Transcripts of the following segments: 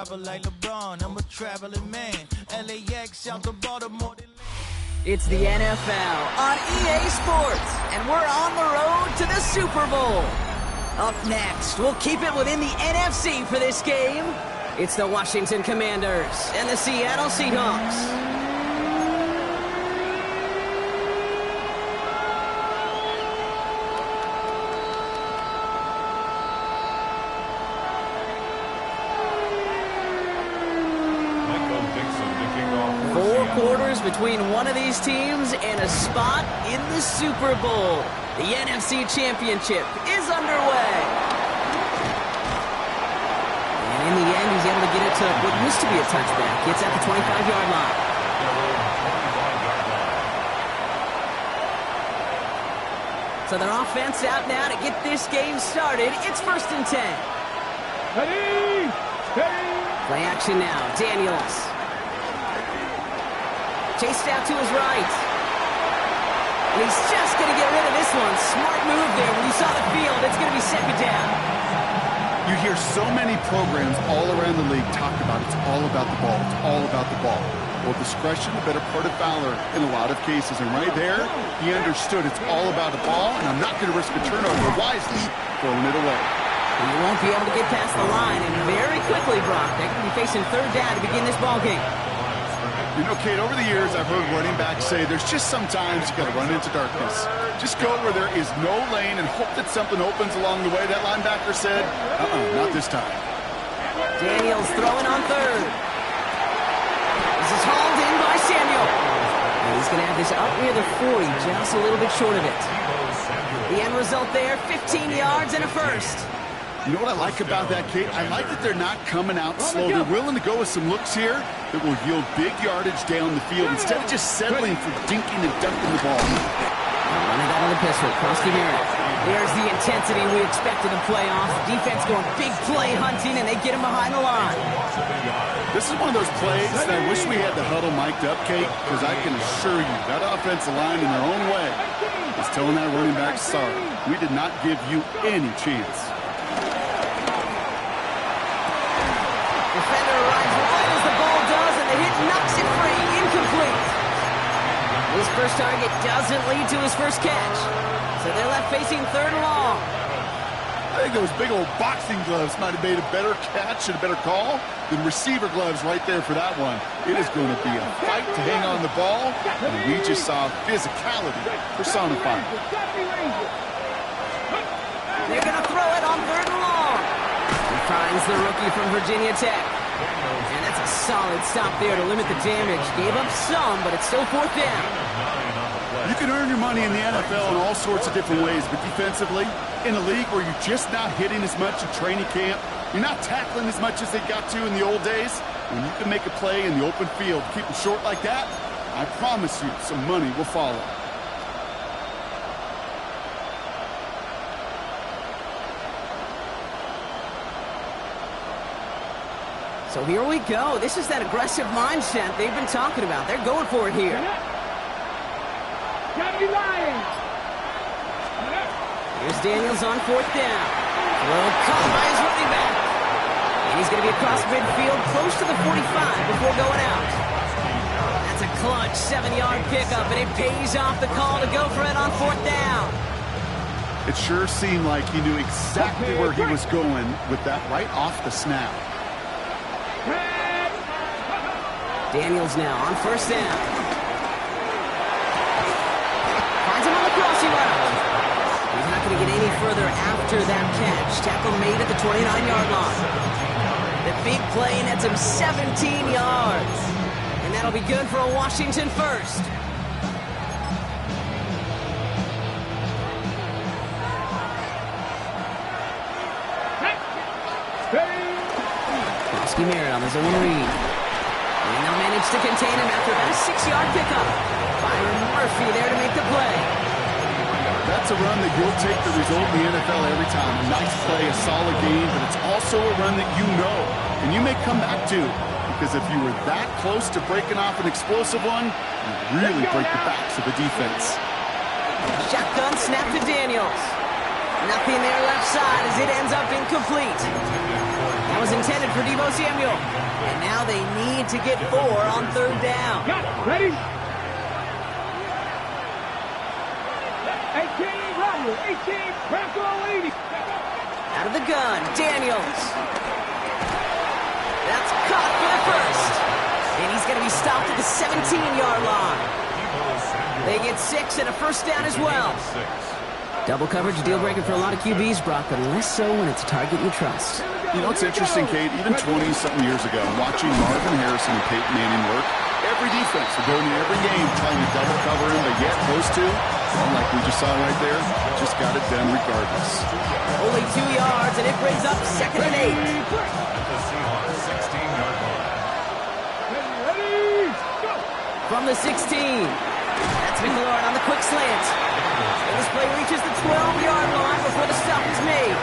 travel like LeBron. I'm a traveling man. LAX out to Baltimore. It's the NFL on EA Sports, and we're on the road to the Super Bowl. Up next, we'll keep it within the NFC for this game. It's the Washington Commanders and the Seattle Seahawks. Between one of these teams and a spot in the Super Bowl. The NFC Championship is underway. And in the end, he's able to get it to what used to be a touchback. It's at the 25-yard line. So their offense out now to get this game started. It's 1st and 10. Ready. Play action now. Daniels. Chased out to his right. And he's just going to get rid of this one. Smart move there. When you saw the field, it's going to be 2nd down. You hear so many programs all around the league talk about it's all about the ball. It's all about the ball. Well, discretion, the better part of valor in a lot of cases. And right there, he understood it's all about the ball, and I'm not going to risk a turnover wisely throwing it away. And you won't be able to get past the line. And very quickly, Brock, they're going to be facing 3rd down to begin this ball game. You know, Kate, over the years, I've heard running backs say there's just sometimes you got to run into darkness. Just go where there is no lane and hope that something opens along the way. That linebacker said, not this time. Daniels throwing on 3rd. This is hauled in by Samuel. And he's going to have this up near the 40, just a little bit short of it. The end result there, 15 yards and a 1st. You know what I like about that, Kate? I like that they're not coming out slow. They're willing to go with some looks here that will yield big yardage down the field instead of just settling for dinking and dunking the ball. Running out of the pistol, Krusty Merritt. There's the intensity we expect in the playoffs. Defense going big play hunting, and they get him behind the line. This is one of those plays that I wish we had the huddle mic'd up, Kate, because I can assure you that offensive line in their own way is telling that running back, sorry, we did not give you any chance. Defender arrives right as the ball does, and the hit knocks it free. Incomplete. His first target doesn't lead to his first catch. So they're left facing 3rd and long. I think those big old boxing gloves might have made a better catch and a better call than receiver gloves right there for that one. It is going to be a fight to hang on the ball, and we just saw physicality personified. They're going to throw it on 3rd and long. He finds the rookie from Virginia Tech. And that's a solid stop there to limit the damage. Gave up some, but it's still 4th down. You can earn your money in the NFL in all sorts of different ways, but defensively, in a league where you're just not hitting as much in training camp, you're not tackling as much as they got to in the old days, when you can make a play in the open field, keep them short like that, I promise you some money will follow. So here we go. This is that aggressive mindset they've been talking about. They're going for it here. Here's Daniels on 4th down. Well, caught by his running back. And he's going to be across midfield close to the 45 before going out. That's a clutch 7-yard pickup, and it pays off the call to go for it on 4th down. It sure seemed like he knew exactly where he was going with that right off the snap. Daniels now on 1st down. Finds him on the crossing route. He's not going to get any further after that catch. Tackle made at the 29-yard line. The big play nets him 17 yards. And that'll be good for a Washington 1st. Krusty Merritt on the zone read. And they'll manage to contain him after about a 6-yard pickup. Byron Murphy there to make the play. That's a run that you'll take the result in the NFL every time. A nice play, a solid game, but it's also a run that you know, and you may come back to, because if you were that close to breaking off an explosive one, you really break the backs of the defense. Shotgun snap to Daniels. Nothing there left side as it ends up incomplete. That was intended for Deebo Samuel. And now they need to get 4 on 3rd down. Got it. Ready? 18, Robert. 18, Bronco leading. Out of the gun, Daniels. That's caught for the first. And he's going to be stopped at the 17-yard line. They get 6 and a first down as well. Double coverage, deal breaker for a lot of QBs, Brock, but less so when it's a target you trust. You know, it's interesting, Kate, even 20-something years ago, watching Marvin Harrison and Peyton Manning work, every defense would go into every game trying to double cover him, but yet those two, like we just saw right there, just got it done regardless. Only 2 yards, and it brings up 2nd and 8. The Seahawks 16-yard line. Ready, go! From the 16. That's McLaurin on the quick slant. And this play reaches the 12-yard line before the stop is made.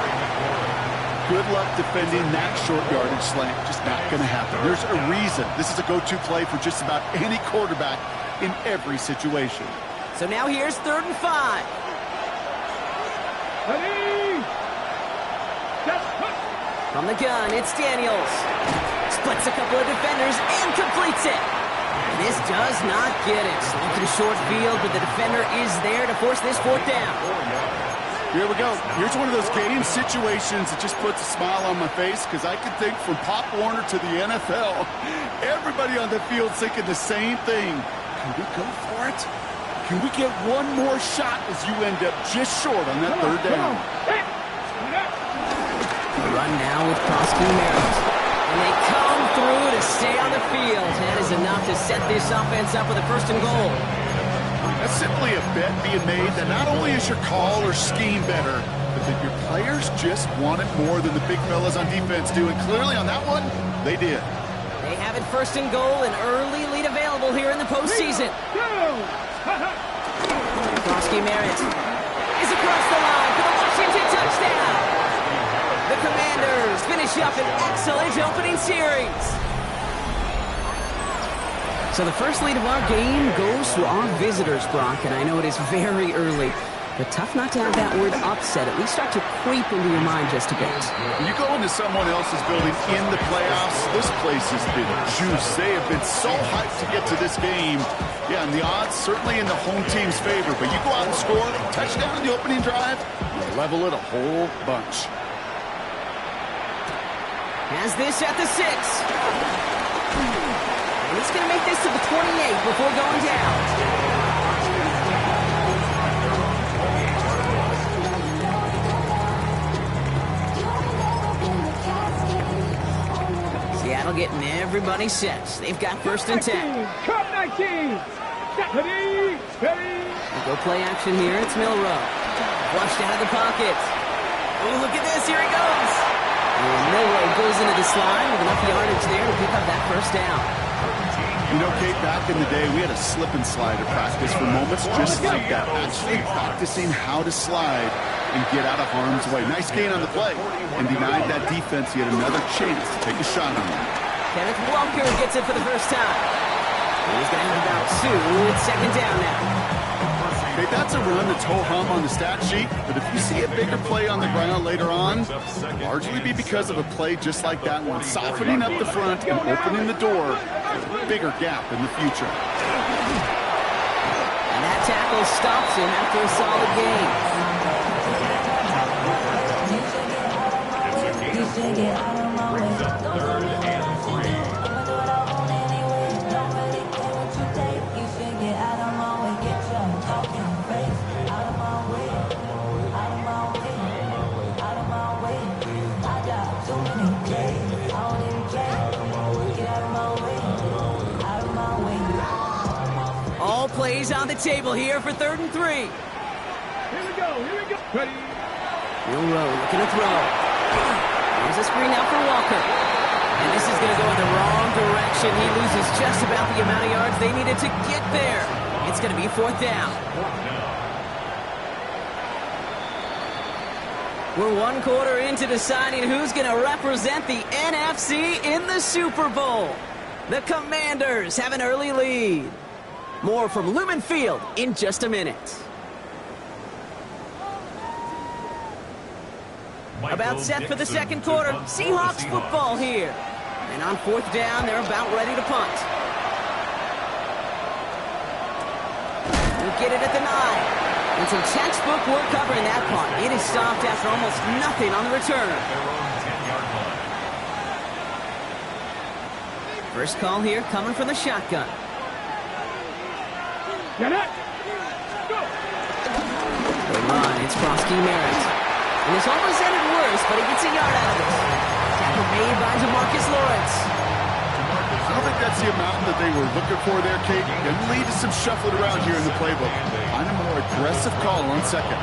Good luck defending that short yardage slant. Just not going to happen. There's a reason. This is a go-to play for just about any quarterback in every situation. So now here's 3rd and 5. Ready? Just put. From the gun, it's Daniels. Splits a couple of defenders and completes it. And this does not get it. Looking short field, but the defender is there to force this 4th down. Here we go. Here's one of those game situations that just puts a smile on my face because I can think from Pop Warner to the NFL, everybody on the field thinking the same thing. Can we go for it? Can we get one more shot as you end up just short on that 3rd down? Run now with Prosky Merritt. And they come through to stay on the field. That is enough to set this offense up with a 1st and goal. That's simply a bet being made that not only is your call or scheme better, but that your players just want it more than the big fellas on defense do. And clearly on that one, they did. They have it 1st and goal, an early lead available here in the postseason. Prosky Merritt is across the line for the Washington touchdown. The Commanders finish up an excellent opening series. So the first lead of our game goes to our visitors, Brock, and I know it is very early, but tough not to have that word upset at least start to creep into your mind just a bit. When you go into someone else's building in the playoffs, this place has been juice. They have been so hyped to get to this game. Yeah, and the odds certainly in the home team's favor, but you go out and score a touchdown in the opening drive, you level it a whole bunch. Has this at the 6. And he's going to make this to the 28 before going down. Seattle getting everybody set. They've got 1st and 10. Cut 19. Ready? Go play action here. It's Milrow. Flushed out of the pocket. Oh, look at this. Here he goes. And Milrow goes into the slide with enough yardage there to pick up that 1st down. You know, Kate, back in the day, we had a slip and slide at practice for moments just like that. Actually practicing how to slide and get out of harm's way. Nice gain on the play. And denied that defense yet another chance to take a shot on him. Kenneth Walker gets it for the first time. He's going to have about 2. It's 2nd down now. Okay, that's a run that's ho-hum on the stat sheet, but if you see a bigger play on the ground later on, largely be because of a play just like that one, softening up the front and opening the door for a bigger gap in the future. And that tackle stops him after a solid gain. Brings up 3rd and 3. All plays on the table here for 3rd and 3. Here we go. Ready? Milrow looking to throw. There's a screen out for Walker. And this is going to go in the wrong direction. He loses just about the amount of yards they needed to get there. It's going to be 4th down. We're 1 quarter into deciding who's going to represent the NFC in the Super Bowl. The Commanders have an early lead. More from Lumen Field in just a minute. About set for the second quarter. Seahawks football here. And on fourth down, they're about ready to punt. We'll get it at the 9. And some textbook work covering that punt. It is stopped after almost nothing on the return. First call here coming from the shotgun. Get it. Go. They run. It's Frosky Merritt. And this almost ended worse, but he gets a yard out of it. Tackle made by Demarcus Lawrence. I don't think that's the amount that they were looking for there, Kate. Going to lead to some shuffling around here in the playbook. Find a more aggressive call on second.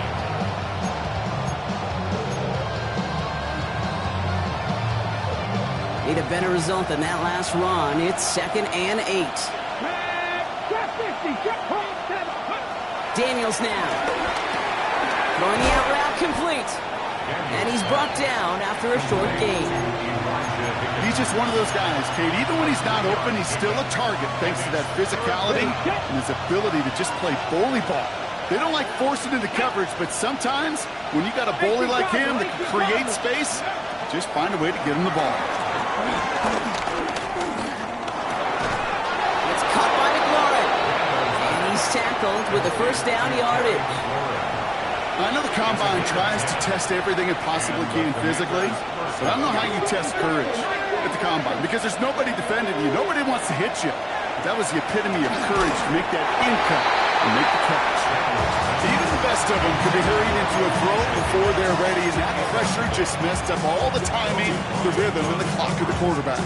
Need a better result than that last run. It's 2nd and 8. Daniels now. Throwing the out route complete. And he's brought down after a short gain. He's just one of those guys, Kate. Even when he's not open, he's still a target thanks to that physicality and his ability to just play bully ball. They don't like forcing into coverage, but sometimes when you got a bully like him that can create space, just find a way to get him the ball. It's caught by McLaurin. And he's tackled with the first down yardage. I know the Combine tries to test everything it possibly can physically, but I don't know how you test courage at the Combine because there's nobody defending you. Nobody wants to hit you. That was the epitome of courage to make that in-cut and make the catch. Even the best of them could be hurried into a throw before they're ready, and that pressure just messed up all the timing, the rhythm, and the clock of the quarterback.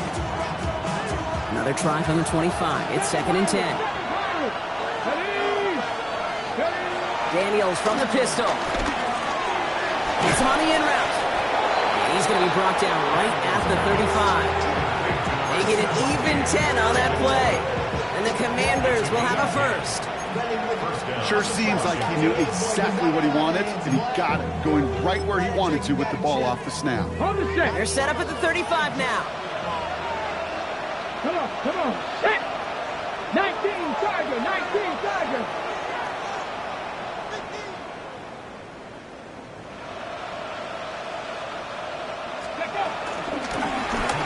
Another try from the 25. It's 2nd and 10. Daniels from the pistol. Gets him on the in route. And he's going to be brought down right at the 35. They get an even 10 on that play. And the Commanders will have a first. Sure seems like he knew exactly what he wanted, and he got it, going right where he wanted to with the ball off the snap. They're set up at the 35 now. Come on, set. 19 Tiger, 19 Tiger.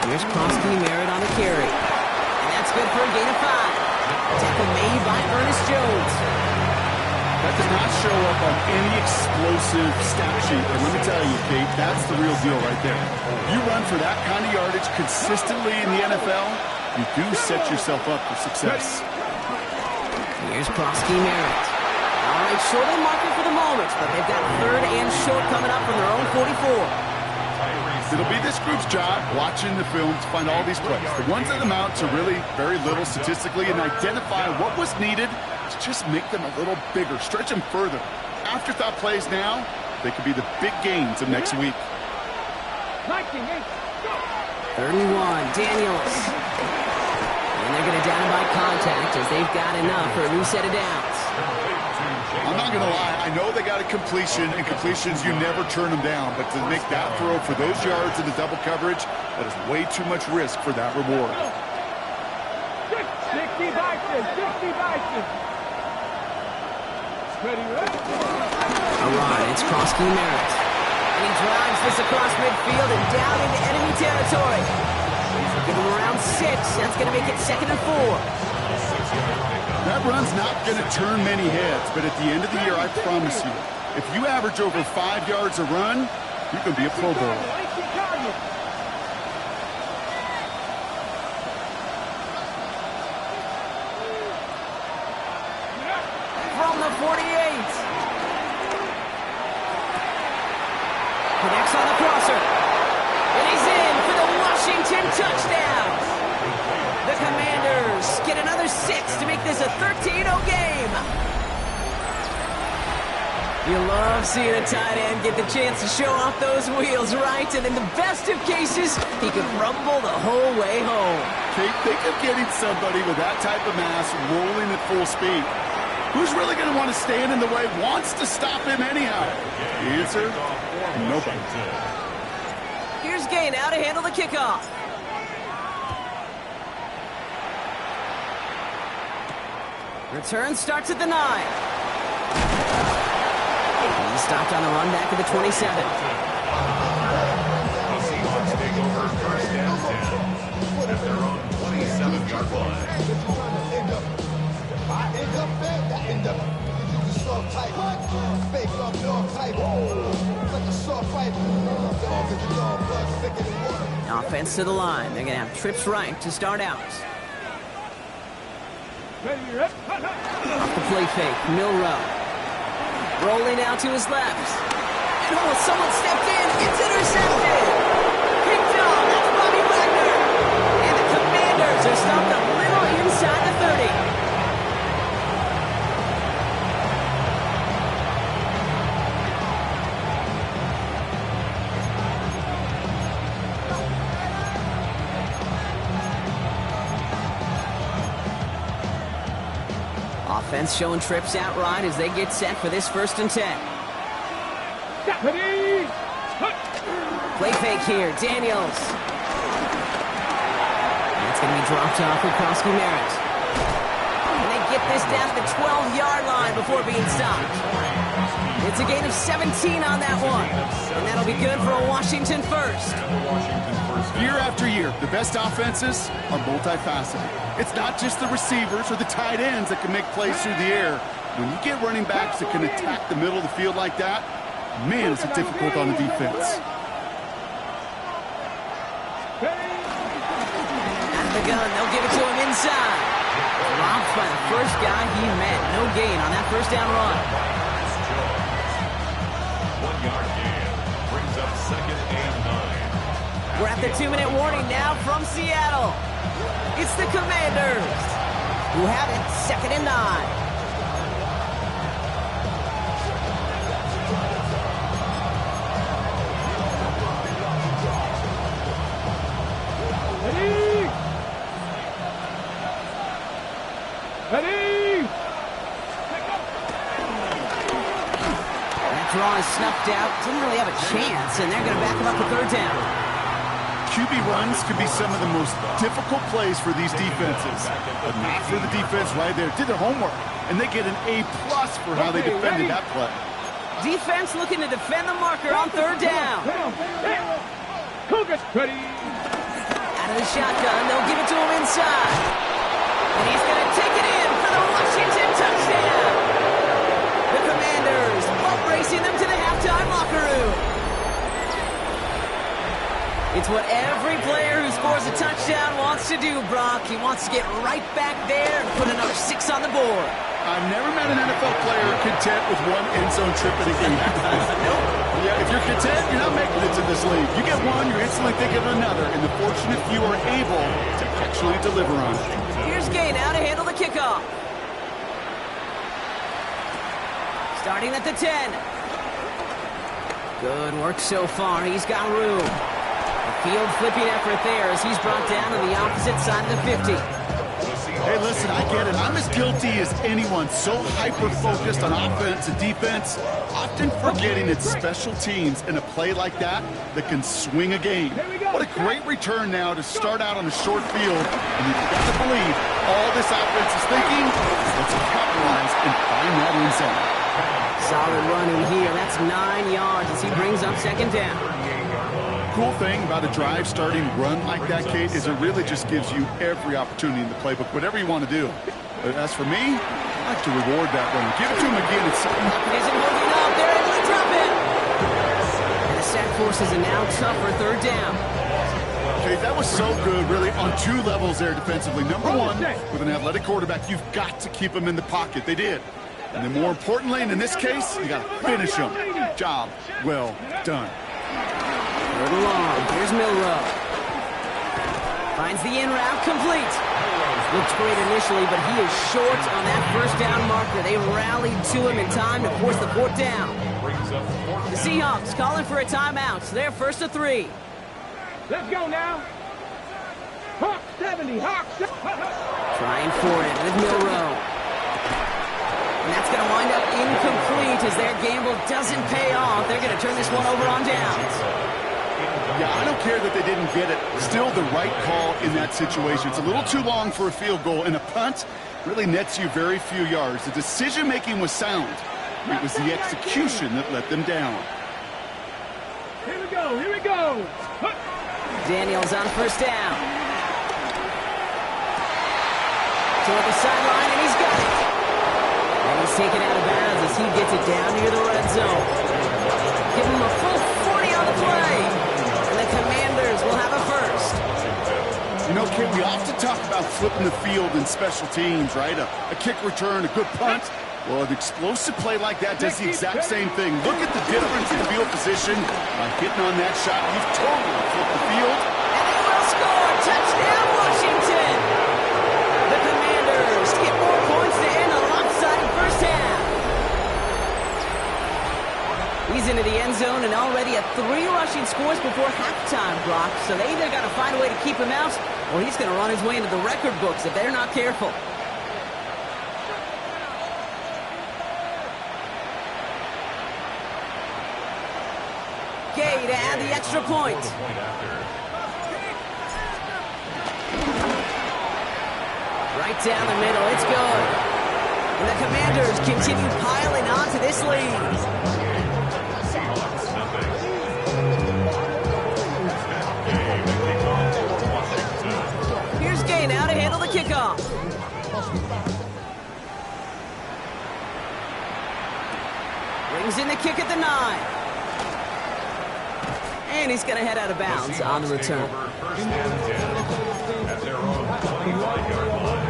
Here's Frosky Merritt on the carry. And that's good for a gain of 5. Tackle made by Ernest Jones. That does not show up on any explosive stat sheet, but let me tell you, Kate, that's the real deal right there. You run for that kind of yardage consistently in the NFL, you do set yourself up for success. Here's Frosky Merritt. All right, short of the marker for the moment, but they've got 3rd and short coming up from their own 44. It'll be this group's job watching the film to find all these plays, the ones that amount to really very little statistically, and identify what was needed to just make them a little bigger, stretch them further. Afterthought plays now, they could be the big gains of next week. 31, Daniels. And they're going to down by contact as they've got enough for a new set of downs. I'm not going to lie. I know they got a completion, and completions, you never turn them down. But to make that throw for those yards in the double coverage, that is way too much risk for that reward. 60 Vikings, 60 Vikings. Ready, A run, it's Frosky Merritt. And he drives this across midfield and down into enemy territory. Give him around 6. That's going to make it 2nd and 4. That run's not going to turn many heads, but at the end of the year, I promise you, if you average over 5 yards a run, you can be a Pro Bowler. From the 48. Connects on the crosser. And he's in for the Washington touchdown. The Commanders get another 6 to make this a 13-0 game. You love seeing a tight end get the chance to show off those wheels, right? And in the best of cases, he could rumble the whole way home. Kate, think of getting somebody with that type of mass rolling at full speed. Who's really going to want to stand in the way, wants to stop him anyhow? The answer? Nobody. Here's Gay now to handle the kickoff. Return starts at the 9. He's stopped on the run back to the 27. at their own 27-yard line. Offense to the line. They're going to have trips right to start out. Off the play fake, Milrow. Rolling out to his left. And oh, someone stepped in. It's intercepted. Picked off. That's Bobby Wagner. And the Commanders are stopped a little inside the 30. Offense showing trips out right as they get set for this 1st and 10. Play fake here, Daniels. That's going to be dropped off with Krosky Merritt. And they get this down to the 12-yard line before being stopped. It's a gain of 17 on that one. And that'll be good for a Washington first. Year after year, the best offenses are multifaceted. It's not just the receivers or the tight ends that can make plays through the air. When you get running backs that can attack the middle of the field like that, man, is it difficult on the defense. Out of the gun, they'll give it to him inside. Dropped by the first guy he met. No gain on that first down run. 1-yard gain brings up 2nd and 9. We're at the 2-minute warning now from Seattle. It's the Commanders who have it 2nd and 9. That draw is snuffed out. Didn't really have a chance, and they're going to back him up to 3rd down. QB runs can be some of the most difficult plays for these defenses, but not for the defense right there. Did their homework, and they get an A+ for how they defended that play. Defense looking to defend the marker on 3rd down. Cougars ready. Out of the shotgun, they'll give it to him inside. And he's going to take it in for the Washington touchdown. The Commanders boat racing them to the halftime locker room. It's what every player who scores a touchdown wants to do, Brock. He wants to get right back there and put another 6 on the board. I've never met an NFL player content with one end zone trip in a game. Nope. Yeah, if you're content, you're not making it to this league. You get one, you're instantly thinking of another, and the fortunate few are able to actually deliver on it. Here's Gay now to handle the kickoff. Starting at the 10. Good work so far. He's got room. Field flipping effort there as he's brought down to the opposite side of the 50. Hey, listen, I get it. I'm as guilty as anyone. So hyper-focused on offense and defense, often forgetting it's special teams in a play like that can swing a game. What a great return now to start out on a short field. And you've got to believe all this offense is thinking is let's capitalize and find that end zone. Solid running here. That's 9 yards as he brings up 2nd down. Cool thing about a drive starting run like that, Kate, is it really just gives you every opportunity in the playbook, whatever you want to do. But as for me, I like to reward that run. Give it to him again. Isn't holding up. They're able to drop it. And the sack forces a now tougher 3rd down. Kate, that was so good, really, on 2 levels there defensively. Number one, with an athletic quarterback, you've got to keep him in the pocket. They did. And then more importantly, and in this case, you got to finish him. Job well done. 3rd and long. Here's Milrow. Finds the in route complete. Looks great initially, but he is short on that 1st down marker. They rallied to him in time to force the 4th down. The Seahawks calling for a timeout. So they're 1st and 3. Let's go now. Hawk 70. Hawk 70. Trying for it with Milrow. And that's going to wind up incomplete as their gamble doesn't pay off. They're going to turn this one over on downs. Yeah, I don't care that they didn't get it. Still the right call in that situation. It's a little too long for a field goal, and a punt really nets you very few yards. The decision-making was sound. It was the execution that let them down. Here we go. Here we go. Daniels on 1st down. toward the sideline, and he's got it. And he's taken out of bounds as he gets it down near the red zone. Give him a full 40 on the play. And the Commanders will have a first. You know, Kid, we often talk about flipping the field in special teams, right? A kick return, a good punt. Well, an explosive play like that does the exact same thing. Look at the difference in field position. By hitting on that shot, you've totally flipped the field. And they will score. Touchdown, Washington. The Commanders get more points to end a lopsided first half. He's into the end zone and already at 3 rushing scores before halftime, Brock. So they either got to find a way to keep him out, or he's going to run his way into the record books if they're not careful. Gay to add the extra point. Right down the middle, it's good. And the Commanders continue piling on to this lead. Here's Gay now to handle the kickoff. Brings in the kick at the 9. And he's going to head out of bounds on the return. First and 10 at their own 25-yard line.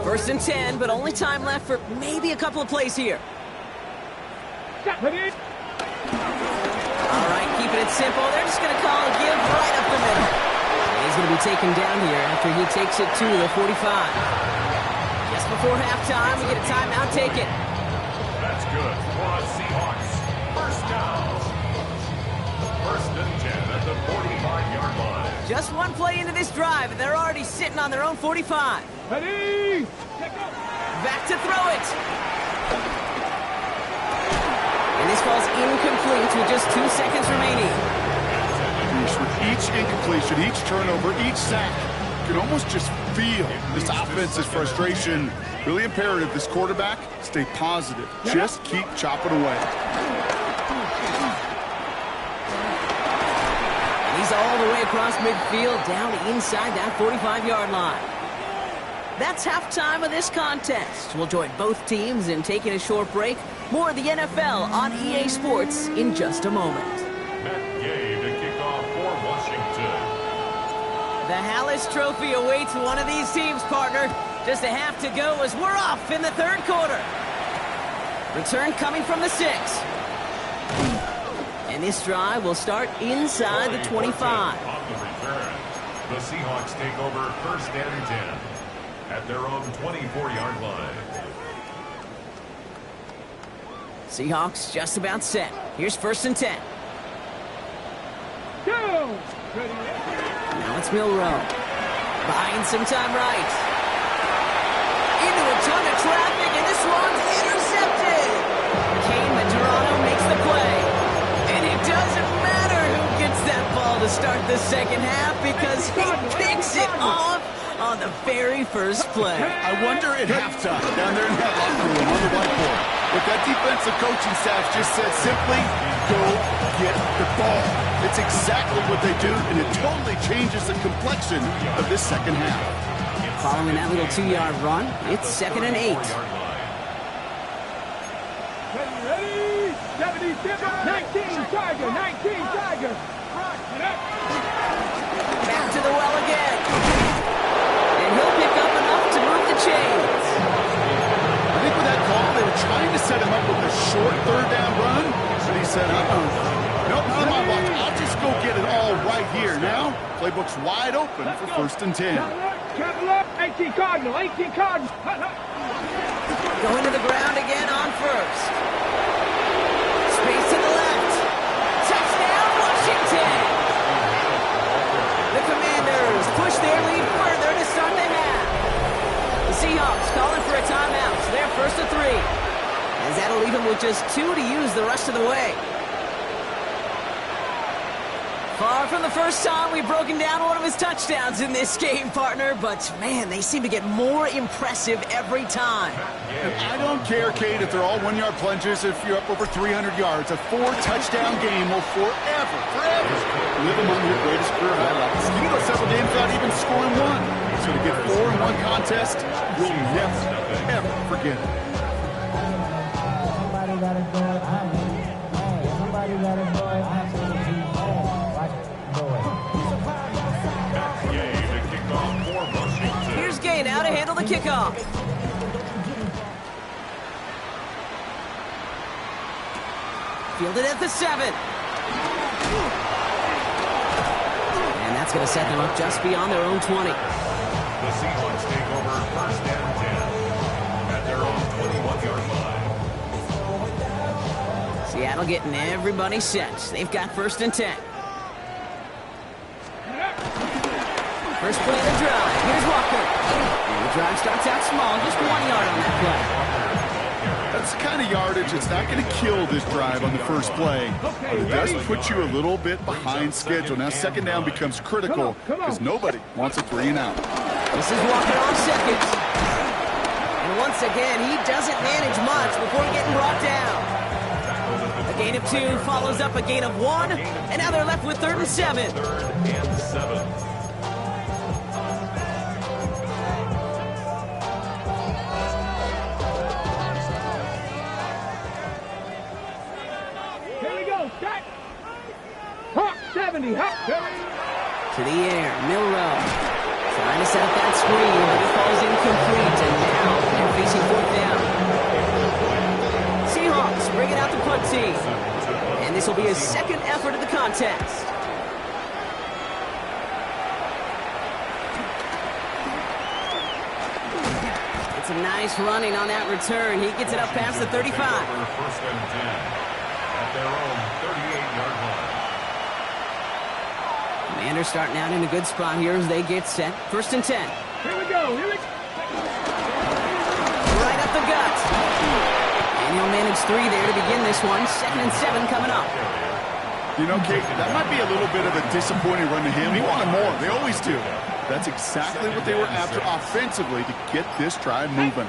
First and 10, but only time left for maybe a couple of plays here. All right, keeping it simple. They're just going to call a give right up the middle. And he's going to be taken down here after he takes it to the 45. Just before halftime, we get a timeout taken. That's good for the Seahawks. First down. First and 10 at the 45-yard line. Just one play into this drive, and they're already sitting on their own 45. Ready? Back to throw it. And this ball's incomplete with just 2 seconds remaining. With each incompletion, each turnover, each sack, you can almost just feel this offense's frustration. Really imperative, this quarterback, stay positive. Just keep chopping away. And he's all the way across midfield, down inside that 45-yard line. That's halftime of this contest. We'll join both teams in taking a short break. More of the NFL on EA Sports in just a moment. Matt Gay to kick off for Washington. The Hallis Trophy awaits one of these teams, partner. Just a half to go as we're off in the third quarter. Return coming from the 6. And this drive will start inside the 25. On the return, the Seahawks take over first and 10 at their own 24-yard line. Seahawks just about set. Here's first and 10. Go! Now it's Milrow. Buying some time right. Into a ton of traffic, and this one's intercepted. Kane Materano makes the play. And it doesn't matter who gets that ball to start the second half because he picks it off on the very first play. I wonder at halftime, down there in that locker room on the whiteboard, what that defensive coaching staff just said simply, go get the ball. It's exactly what they do, and it totally changes the complexion of this second half. Following that little 2-yard run, it's second and 8. Ready? 19 Tiger, 19 Tiger. Back to the well again. And he'll pick up enough to move the chains. I think with that call, they were trying to set him up with a short third down run, but he said, nope, not on my watch. I'll just go get it all right here. Now, playbook's wide open for first and 10. Travel up, 18 Cardinal, 18 Cardinal. Going to the ground again on first. Space to the left. Touchdown, Washington! The Commanders push their lead further to start the half. The Seahawks calling for a timeout, so they're first to 3. As that'll leave them with just 2 to use the rest of the way. Far from the first time we've broken down one of his touchdowns in this game, partner, but man, they seem to get more impressive every time. And I don't care, Kate, if they're all 1-yard plunges, if you're up over 300 yards. A 4-touchdown game will forever live among your greatest career highlights. You can go several games without even scoring one. So to get 4 in one contest, you'll never, ever forget it. Somebody got it going. Somebody got it going. Here's Gay now to handle the kickoff. Fielded at the 7. And that's going to set them up just beyond their own 20. The Seahawks take over first and 10 at their own 21-yard line. Seattle getting everybody set. They've got first and 10. First play of the drive. Here's Walker. And the drive starts out small, just 1 yard on that play. That's the kind of yardage that's not going to kill this drive on the first play. But it does put you a little bit behind schedule. Now second down becomes critical because nobody wants a 3 and out. This is Walker on second. And once again, he doesn't manage much before getting brought down. A gain of 2 follows up a gain of 1. And now they're left with 3rd and 7. 3rd and 7. Hawk 70, Hawk 70. To the air, Milrow. Trying to set up that screen, but it falls incomplete, and now they're facing 4th down. Seahawks bringing out the punt team. And this will be his 2nd effort of the contest. It's a nice running on that return. He gets it up past the 35. First and 10 at their own 38-yard line. Commanders starting out in a good spot here as they get set. First and 10. Here we go. Here we go. Right up the gut. And he'll manage 3 there to begin this one. 2nd and 7 coming up. You know, Kate, that might be a little bit of a disappointing run to him. He wanted more. They always do. That's exactly what they were after offensively to get this drive moving.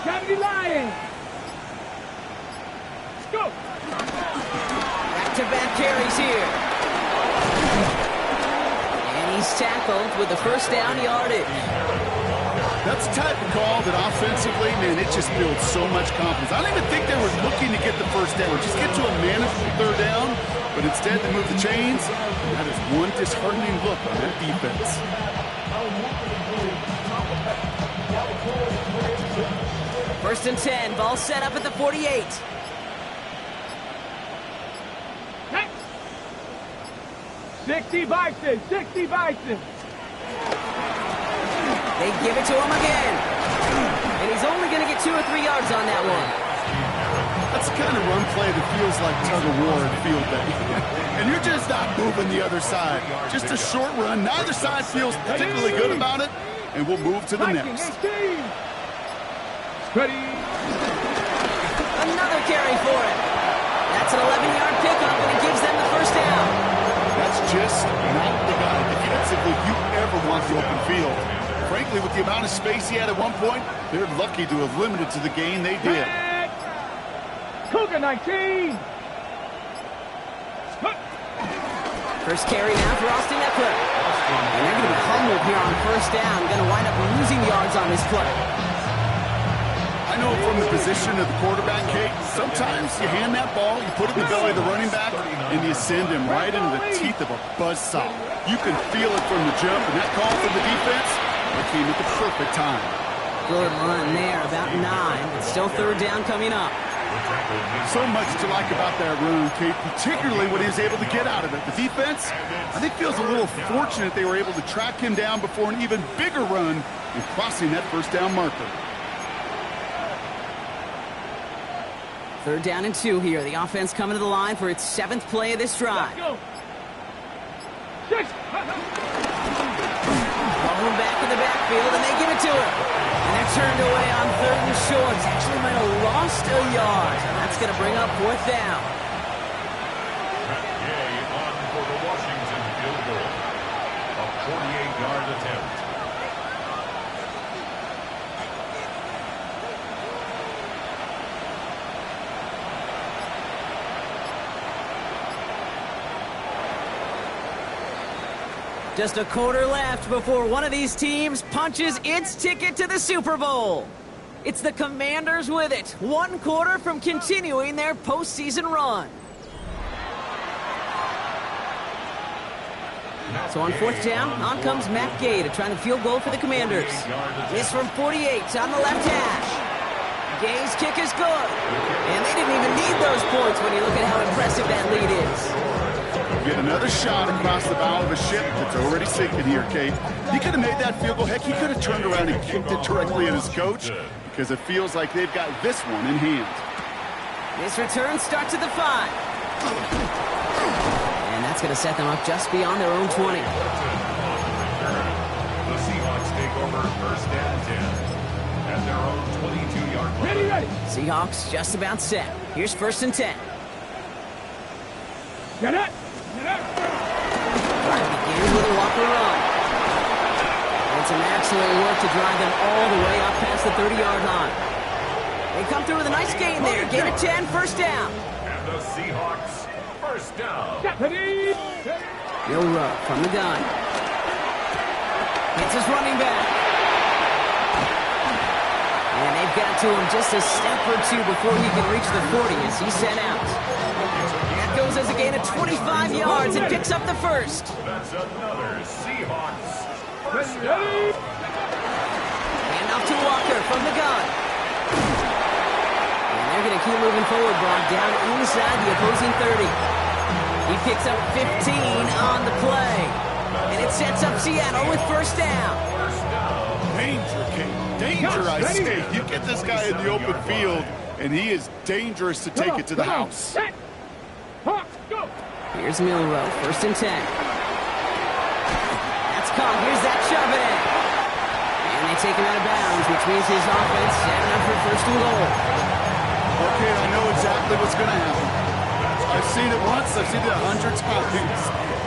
Gotta be lying. Let's go. Back-to-back carries here. And he's tackled with the first down yardage. That's the type of call that offensively, man, it just builds so much confidence. I don't even think they were looking to get the first down. Just get to a manageable 3rd down, but instead they move the chains. That is one disheartening look on that defense. First and 10, ball set up at the 48. 60 Bison, 60 Bison. They give it to him again. And he's only going to get 2 or 3 yards on that one. That's the kind of run play that feels like tug-of-war at field day. And you're just not moving the other side. Just a short run. Neither side feels particularly good about it. And we'll move to the next. Ready. Another carry for it. That's an 11-yard pickup, and it gives them the first down. That's just not the guy defensively you ever want to open field. Frankly, with the amount of space he had at one point, they're lucky to have limited to the gain they did. Cougar 19. First carry now for Austin Eckler. And they're going to be humbled here on first down. Going to wind up losing yards on this play. I know from the position of the quarterback, Kate, sometimes you hand that ball, you put it in the belly of the running back, and you send him right into the teeth of a buzzsaw. You can feel it from the jump, and that call from the defense, it came at the perfect time. Good run there, about 9, but still 3rd down coming up. So much to like about that run, Kate, particularly what he was able to get out of it. The defense, I think, feels a little fortunate they were able to track him down before an even bigger run and crossing that first down marker. 3rd down and 2 here. The offense coming to the line for its 7th play of this drive. Let's go. 6. Couple back in the backfield, and they give it to him. And they're turned away on 3rd and short. Actually might have lost a yard. And that's going to bring up 4th down. Gay on for the Washington field goal. A 48-yard attempt. Just a quarter left before one of these teams punches its ticket to the Super Bowl. It's the Commanders with it, 1 quarter from continuing their postseason run. So on 4th down, on comes Matt Gay to try the field goal for the Commanders. Miss from 48 on the left hash. Gay's kick is good. And they didn't even need those points when you look at how impressive that lead is. Get another shot across the bow of a ship that's already sinking here, Kate. He could have made that field goal. Heck, he could have turned around and kicked it directly at his coach because it feels like they've got this one in hand. This return starts at the 5. And that's going to set them up just beyond their own 20. The Seahawks take over 1st and 10 at their own 22-yard line. Ready. Seahawks just about set. Here's 1st and 10. Get it. Drive begins with a Walker run. And some excellent work to drive them all the way up past the 30-yard line. They come through with a nice gain there. Gain of 10, 1st down. And the Seahawks, 1st down. Milrow from the gun. Hits his running back. And they've got to him just a step or two before he can reach the 40 as he's sent out. That goes as a gain of 25 yards and picks up the 1st. That's another Seahawks, 1st down. And off to Walker from the gun. And they're going to keep moving forward, Brock, down inside the opposing 30. He picks up 15 on the play. And it sets up Seattle with 1st down. Danger, Kate. Danger, I say. You get this guy in the open field, and he is dangerous to take it to the house. Here's Milrow, 1st and 10. That's caught. Here's that shove it in. And they take him out of bounds, which means his offense setting up for 1st and goal. Okay, I know exactly what's going to happen. I've seen it once. I've seen it 100 times.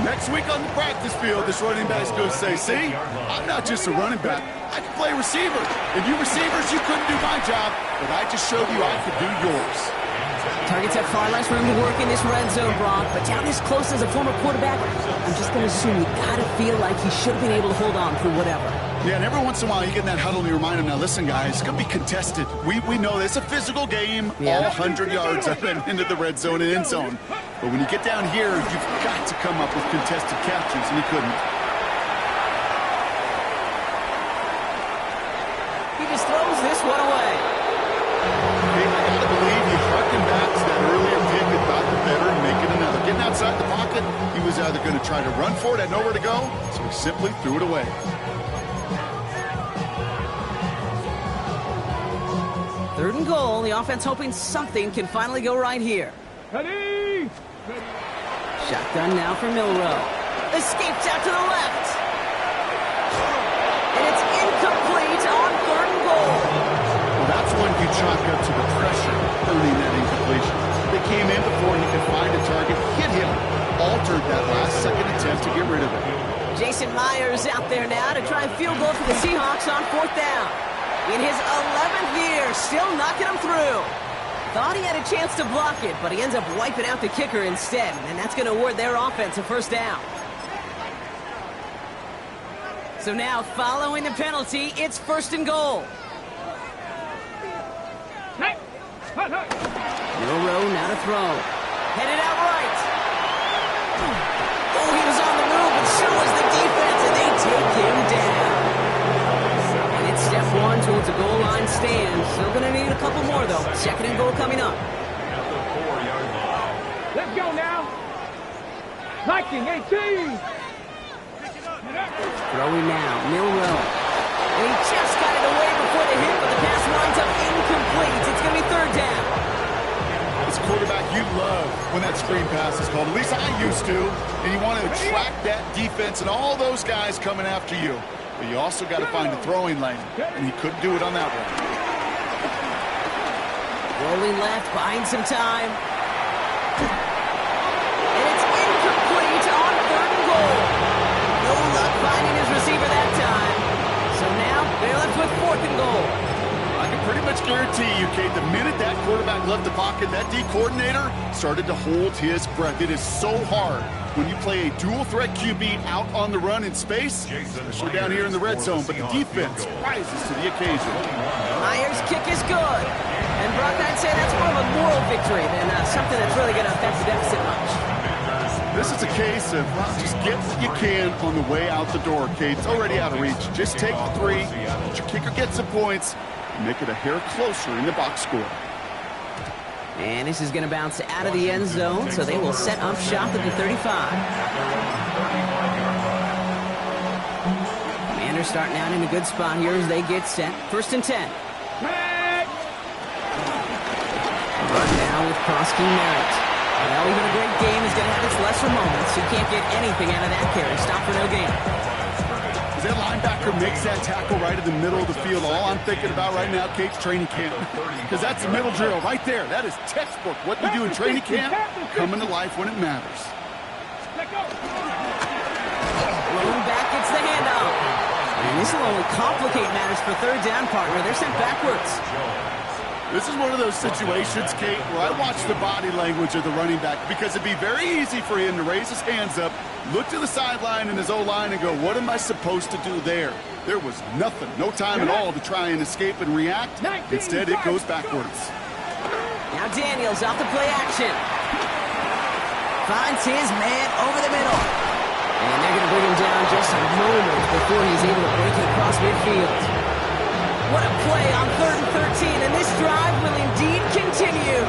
Next week on the practice field, this running back's going to say, see, I'm not just a running back. I can play receiver. And you receivers, you couldn't do my job, but I just showed you I could do yours. Targets have far less room to work in this red zone, Brock, but down this close as a former quarterback, I'm just going to assume you got to feel like he should have been able to hold on through whatever. Yeah, and every once in a while you get in that huddle and you remind him, now listen, guys, it's going to be contested. We know this. It's a physical game, all 100 yards up and into the red zone and end zone. But when you get down here, you've got to come up with contested catches, and he couldn't. He just throws this one away. Hey, I got to believe he harkened back to that earlier pick and thought better and make it another. Getting outside the pocket, he was either going to try to run for it, had nowhere to go, so he simply threw it away. 3rd and goal. The offense hoping something can finally go right here. Ready. Shotgun now for Milrow. Escapes out to the left. And it's incomplete on 3rd and goal. Well, that's when you chalk up to the pressure, earning that incompletion. They came in before he could find a target, hit him, altered that last-second attempt to get rid of it. Jason Myers out there now to try a field goal for the Seahawks on 4th down. In his 11th year, still knocking him through. Thought he had a chance to block it, but he ends up wiping out the kicker instead, and that's going to award their offense a 1st down. So now, following the penalty, it's 1st and goal. Milrow now to throw. Headed out right. Oh, he was on the move, but so was the defense, and they take him down. And it's step 1 towards a goal line stand. Still going to need a couple more, though. 2nd and goal coming up. At the 4-yard line. Let's go now. Viking 18. Throwing now, Milrow. And he just got it away before the hit, but the pass winds up incomplete. It's going to be 3rd down. As a quarterback, you love when that screen pass is called. At least I used to. And you want to attract that defense and all those guys coming after you. but you also got to find a throwing lane, and he couldn't do it on that one. Rolling left, buying some time. And it's incomplete on 3rd and goal. No luck finding his receiver that time. So now they're left with 4th and goal. I can pretty much guarantee you, Kate, the minute that quarterback left the pocket, that D coordinator started to hold his breath. It is so hard when you play a dual-threat QB out on the run in space, especially down here in the red zone, but the defense rises to the occasion. Myers' kick is good. And Brock, I'd say that's more of a moral victory than something that's really going to affect the deficit much. This is a case of just get what you can on the way out the door, Kate. It's already out of reach. Just take the 3, let your kicker get some points, and make it a hair closer in the box score. And this is going to bounce out of the end zone, so they will set up shop at the 35. Commanders starting out in a good spot here as they get set. 1st and 10. Right now with Prosky Merritt. Well, even a great game is going to have its lesser moments. You can't get anything out of that carry. Stop for no gain. As that linebacker makes that tackle right in the middle of the field, all I'm thinking about right now, Kate's training camp. Because that's the middle drill right there. That is textbook. What you do in training camp, coming to life when it matters. Rolling back, it's the handoff. And this will only complicate matters for 3rd down, partner. They're sent backwards. This is one of those situations, Kate, where I watch the body language of the running back because it'd be very easy for him to raise his hands up, look to the sideline in his O-line and go, what am I supposed to do there? There was nothing, no time at all to try and escape and react. Instead, it goes backwards. Now Daniels off the play action. Finds his man over the middle. And they're going to bring him down just a moment before he's able to break it across midfield. What a play on 3rd and 13, and this drive will indeed continue.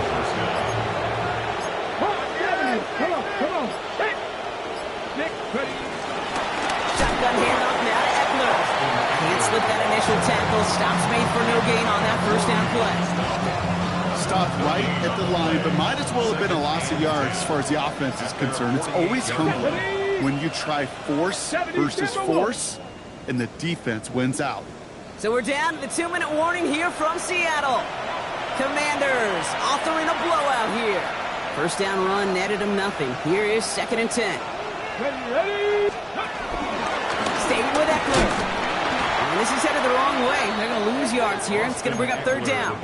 Come on. Shotgun handoff now to Eckler. Can't slip that initial tackle. Stops made for no gain on that 1st down play. Stopped right at the line, but might as well have been a loss of yards as far as the offense is concerned. It's always humbling when you try force versus force, and the defense wins out. So we're down to the 2-minute warning here from Seattle. Commanders authoring a blowout here. 1st down run netted them nothing. Here is 2nd and 10. Ready. Staying with Eckler. And this is headed the wrong way. They're going to lose yards here. It's going to bring up 3rd down.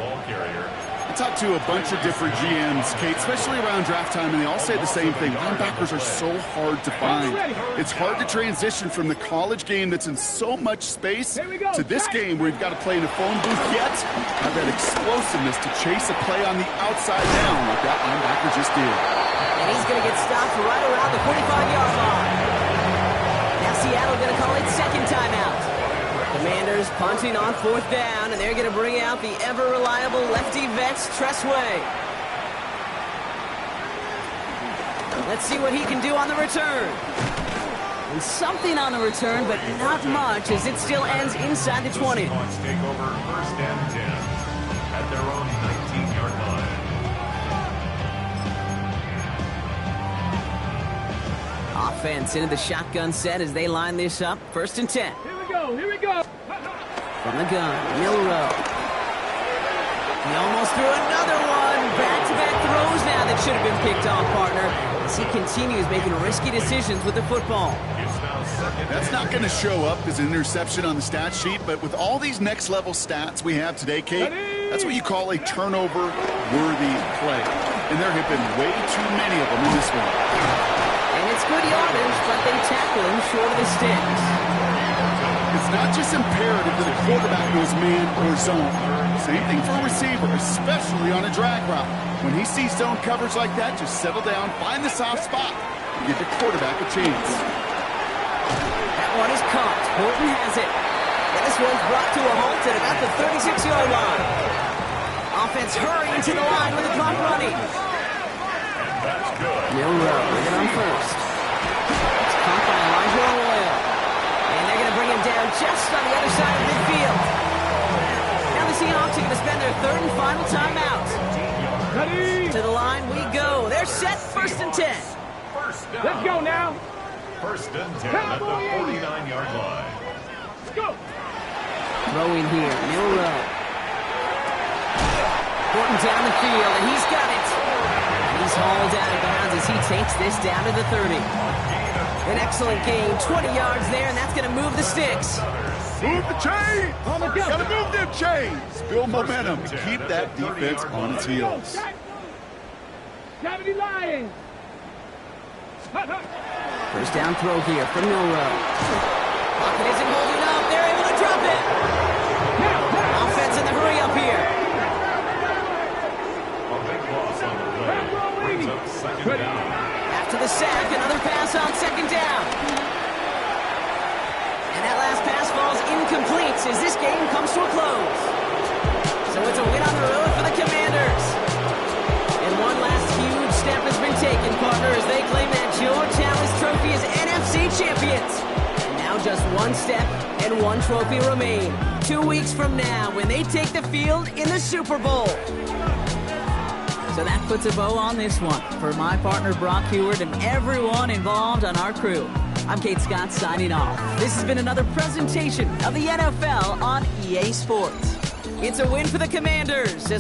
I talked to a bunch of different GMs, Kate, especially around draft time, and they all say the same thing. Linebackers are so hard to find. It's hard to transition from the college game that's in so much space to this game where you've got to play in a phone booth, yet have that explosiveness to chase a play on the outside down like that linebacker just did. And he's going to get stopped right around the 45-yard line. Now Seattle going to call it 2nd timeout. Commanders punting on 4th down, and they're going to bring out the ever-reliable lefty vets, Tressway. Let's see what he can do on the return. And something on the return, but not much, as it still ends inside the 20. Take over 1st and 10 at their own 19-yard line. Offense into the shotgun set as they line this up. 1st and 10. Here we go. From the gun, Milrow. He almost threw another one. Back-to-back throws now that should have been picked off, partner, as he continues making risky decisions with the football. That's not going to show up as an interception on the stat sheet, but with all these next-level stats we have today, Kate, that's what you call a turnover-worthy play. And there have been way too many of them in this one. And it's good yardage, but they tackle him short of the sticks. It's not just imperative that a quarterback knows man or zone. Same thing for a receiver, especially on a drag route. When he sees zone coverage like that, just settle down, find the soft spot, and give the quarterback a chance. That one is caught. Horton has it. And this one's brought to a halt at about the 36-yard line. Offense hurrying to the line with the clock running. Milrow with it on 1st. It's caught by Elijah Arroyo. And they're going to bring him down just on the other side of midfield. Now the Seahawks are going to spend their 3rd and final timeout. Ready. To the line we go. They're set. 1st and 10. Let's go now. 1st and 10 at the 49-yard line. Go. Throwing here, Milrow. Horton down the field, and he's got it. He's hauled out of bounds as he takes this down to the 30. An excellent gain, 20 yards there, and that's going to move the sticks. Move the chains! On the go. Gotta move them chains! Build momentum to keep that defense on its heels. Gravity Lions. First down throw here from Milrow. Pocket isn't holding up. They're able to drop it. Offense in the hurry up here. A big loss on the play. Brings up second down. After the sack, another pass on second down. And that last pass falls incomplete as this game comes to a close. So it's a win on the road for the Commanders. And one last huge step has been taken, partner, as they claim that George Hallis Trophy as NFC champions. And now just one step and one trophy remain. 2 weeks from now when they take the field in the Super Bowl. So that puts a bow on this one. For my partner Brock Heward and everyone involved on our crew, I'm Kate Scott signing off. This has been another presentation of the NFL on EA Sports. It's a win for the Commanders.